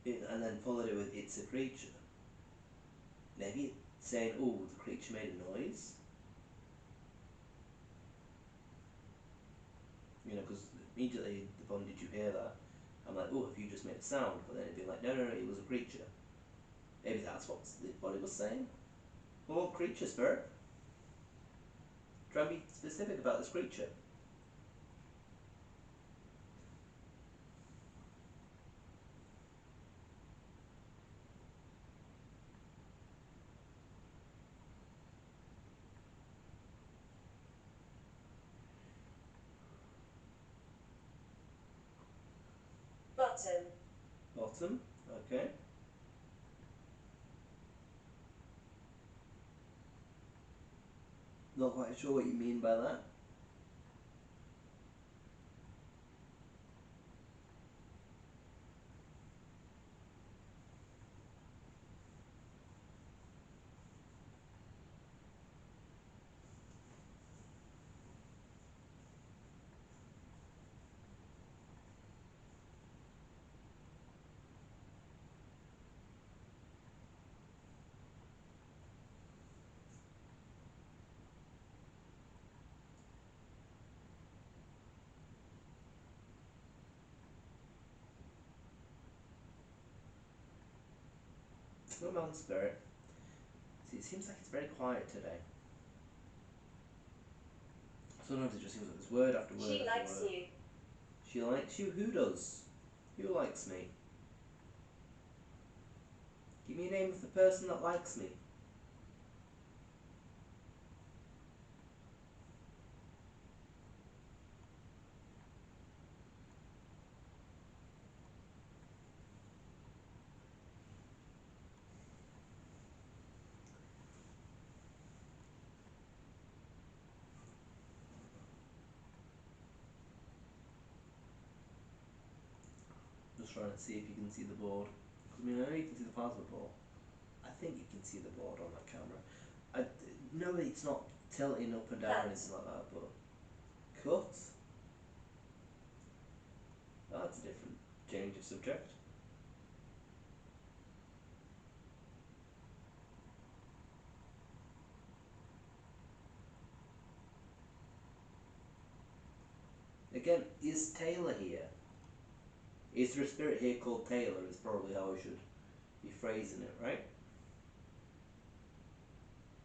and then followed it with "it's a creature." Maybe it's saying, "Oh, the creature made a noise." You know, because immediately the moment did you hear that, I'm like, "Oh, have you just made a sound?" But then it'd be like, "No, no, no, it was a creature." Maybe that's what it was saying. Well, what creature, Spirit? Try and be specific about this creature. Bottom. Bottom. Okay. Not quite sure what you mean by that. What about Spirit? See, it seems like it's very quiet today. Sometimes it just seems like there's word after word She after likes word. you. She likes you? Who does? Who likes me? Give me a name of the person that likes me. Just trying to see if you can see the board. I mean, I know you can see the plasma ball. I think you can see the board on that camera. I know it's not tilting up and down or Cut. anything like that, but cut. Oh, that's a different change of subject. Again, is Taylor here? Is there a spirit here called Taylor? Is probably how I should be phrasing it, right?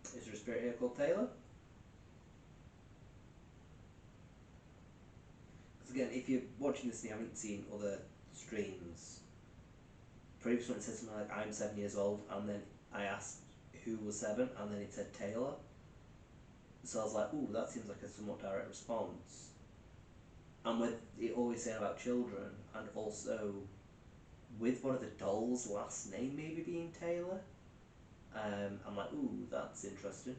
Is there a spirit here called Taylor? Because again, if you're watching this and you haven't seen other streams, previous one it said something like "I'm 7 years old," and then I asked who was 7, and then it said Taylor. So I was like, "Ooh, that seems like a somewhat direct response." And with it always saying about children, and also with one of the dolls' last name maybe being Taylor, I'm like, "Ooh, that's interesting."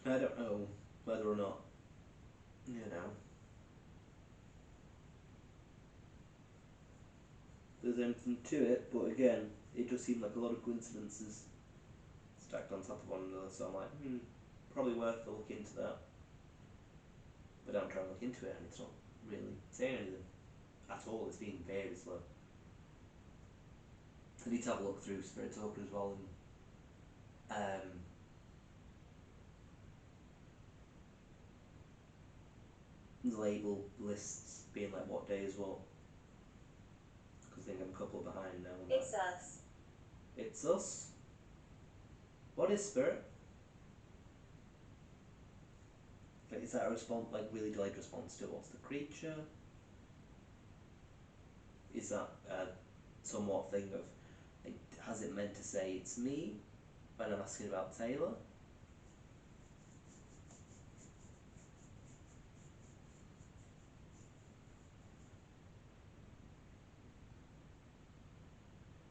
I don't know whether or not, you know, there's anything to it, but again, it just seemed like a lot of coincidences stacked on top of one another, so I'm like, probably worth a look into that. But I'm trying to look into it and it's not really saying anything at all. It's being very slow. I need to have a look through Spirit Talker as well and label lists being like what day is what. Because I think I'm a couple behind now on that. It's us. It's us. What is Spirit? Like, is that a response, like really delayed response to what's the creature? Is that a somewhat thing of, like, has it meant to say it's me when I'm asking about Taylor?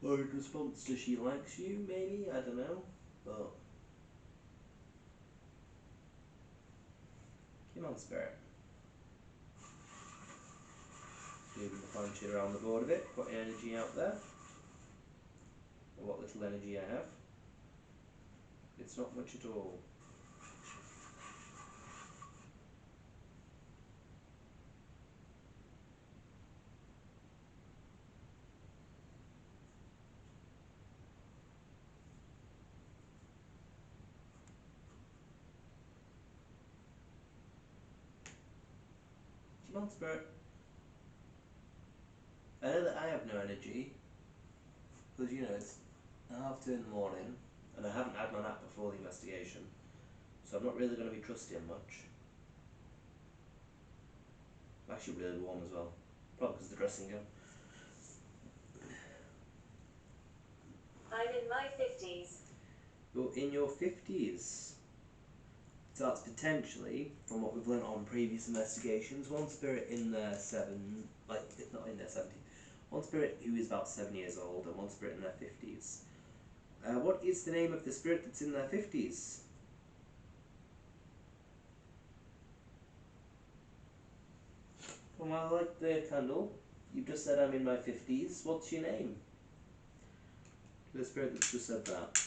Or in response to she likes you, maybe? I don't know. But, come on, Spirit. Moving the punch around the board a bit, put energy out there. Or what little energy I have. It's not much at all. Come on, Spirit. I know that I have no energy, because it's 2:30 in the morning, and I haven't had my nap before the investigation, so I'm not really going to be trusting much. I'm actually really warm as well, probably because of the dressing gown. I'm in my 50s. You're in your 50s. So that's potentially, from what we've learnt on previous investigations, one spirit in their not in their 70s, one spirit who is about 7 years old, and one spirit in their 50s. What is the name of the spirit that's in their 50s? Well, I like the candle. You've just said I'm in my 50s. What's your name? The spirit that's just said that.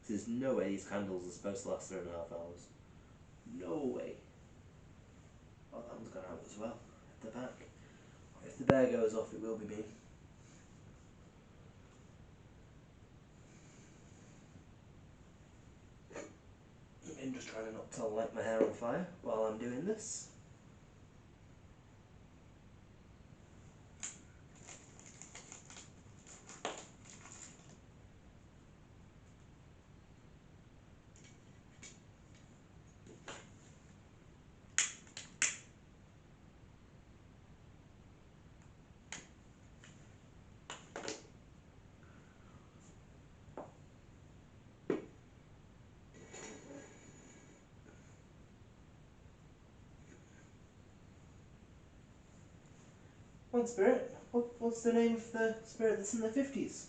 There's no way these candles are supposed to last 3.5 hours. No way. Oh, that one's gone out as well, at the back. If the bear goes off, it will be me. I'm just trying not to light my hair on fire while I'm doing this. One spirit. What's the name of the spirit that's in the 50s?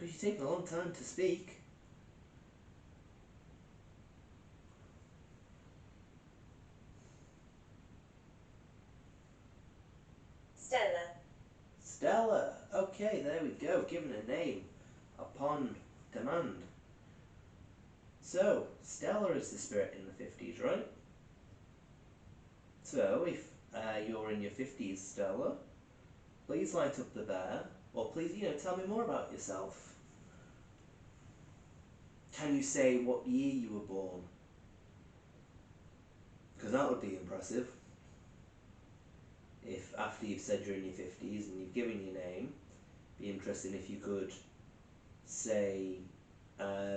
Well, you're taking a long time to speak. Stella. Stella. Okay, there we go. Given a name upon demand. So, Stella is the spirit in the 50s, right? So, if you're in your 50s, Stella, please light up the bear, or please, tell me more about yourself. Can you say what year you were born? Because that would be impressive. If after you've said you're in your 50s and you've given your name, be interesting if you could say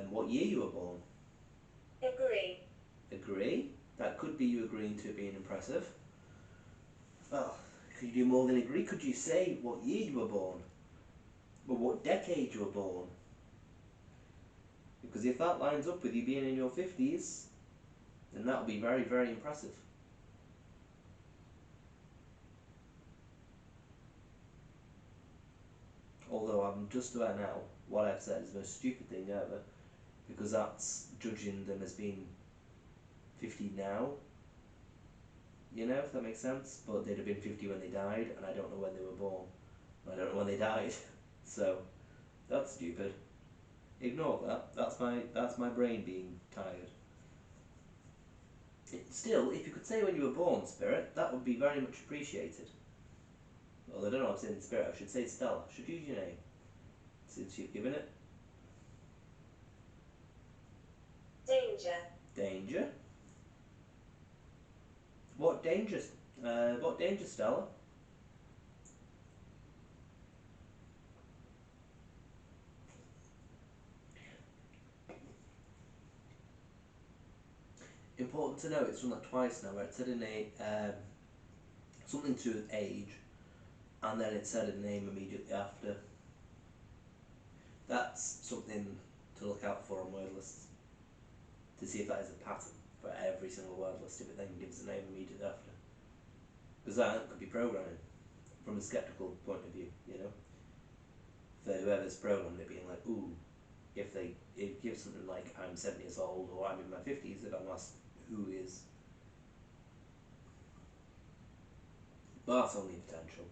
what year you were born. Agree. Agree? That could be you agreeing to it being impressive. Well, could you do more than agree? Could you say what year you were born? Or what decade you were born? Because if that lines up with you being in your 50s, then that would be very, very impressive. Although I'm just about now, what I've said is the most stupid thing ever, because that's judging them as being 50 now, if that makes sense, but they'd have been 50 when they died, and I don't know when they were born. I don't know when they died, so that's stupid. Ignore that. That's my brain being tired. Still, if you could say when you were born, Spirit, that would be very much appreciated. Well, I don't know what I'm saying, Spirit. I should say Stella. I should use your name, since you've given it. Danger. Danger. What danger? What danger, Stella? Important to know, it's done that twice now, where it said a name, something to do with age, and then it said a name immediately after. That's something to look out for on word lists, to see if that is a pattern for every single word list, if it then gives a name immediately after. Because that could be programming, from a skeptical point of view, for whoever's programmed it being like, ooh, if it gives something like I'm 7 years old or I'm in my 50s, if I'm asked who is But that's only potential.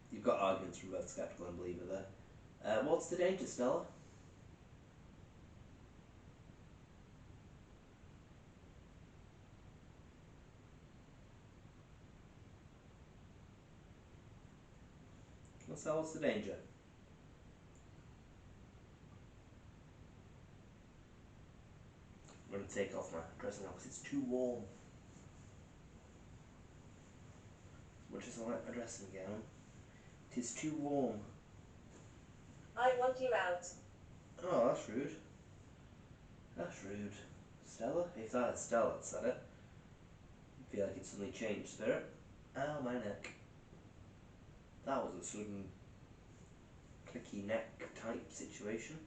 You've got arguments from both skeptical and believer there. What's the danger, Stella? What's the danger? I'm going to take off my dressing gown because it's too warm. As much as I like my dressing gown, it is too warm. I want you out. Oh, that's rude. That's rude. Stella? If that had Stella that said it, I feel like it suddenly changed spirit. Ow, my neck. That was a sudden clicky neck type situation.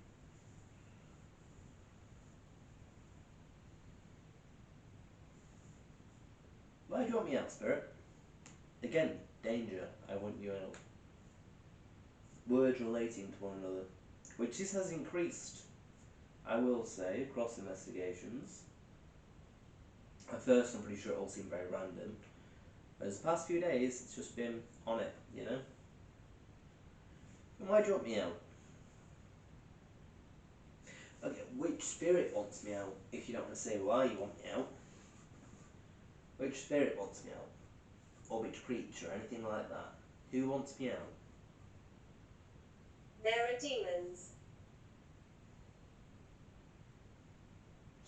Why do you want me out, spirit? Again, danger. I want you out. Words relating to one another. Which this has increased, I will say, across investigations. At first, I'm pretty sure it all seemed very random. As the past few days, it's just been on it, you know? And why do you want me out? Okay, which spirit wants me out, if you don't want to say why you want me out? Which spirit wants me out? Or which creature, anything like that? Who wants me out? There are demons.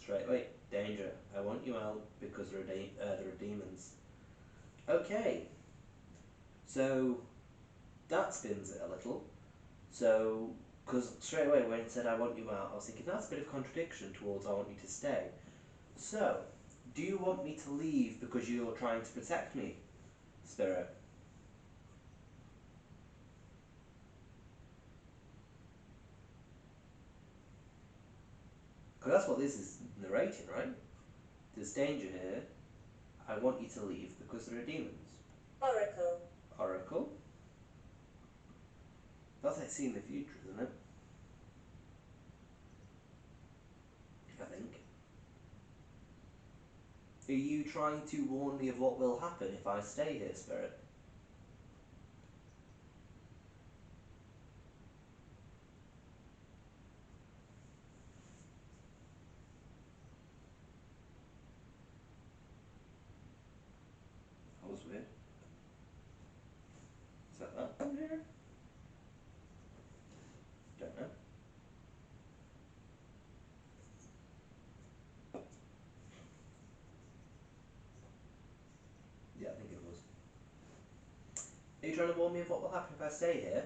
Straight away, danger. I want you out because there are demons. Okay. So, that spins it a little. So, because straight away when it said I want you out, I was thinking that's a bit of contradiction towards I want you to stay. So, do you want me to leave because you're trying to protect me, spirit? Because that's what this is narrating, right? There's danger here. I want you to leave because there are demons. Oracle. Oracle? That's like seeing the future, isn't it? I think. Are you trying to warn me of what will happen if I stay here, spirit? That was weird. Is that one here? Don't know. Yeah, I think it was. Are you trying to warn me of what will happen if I stay here?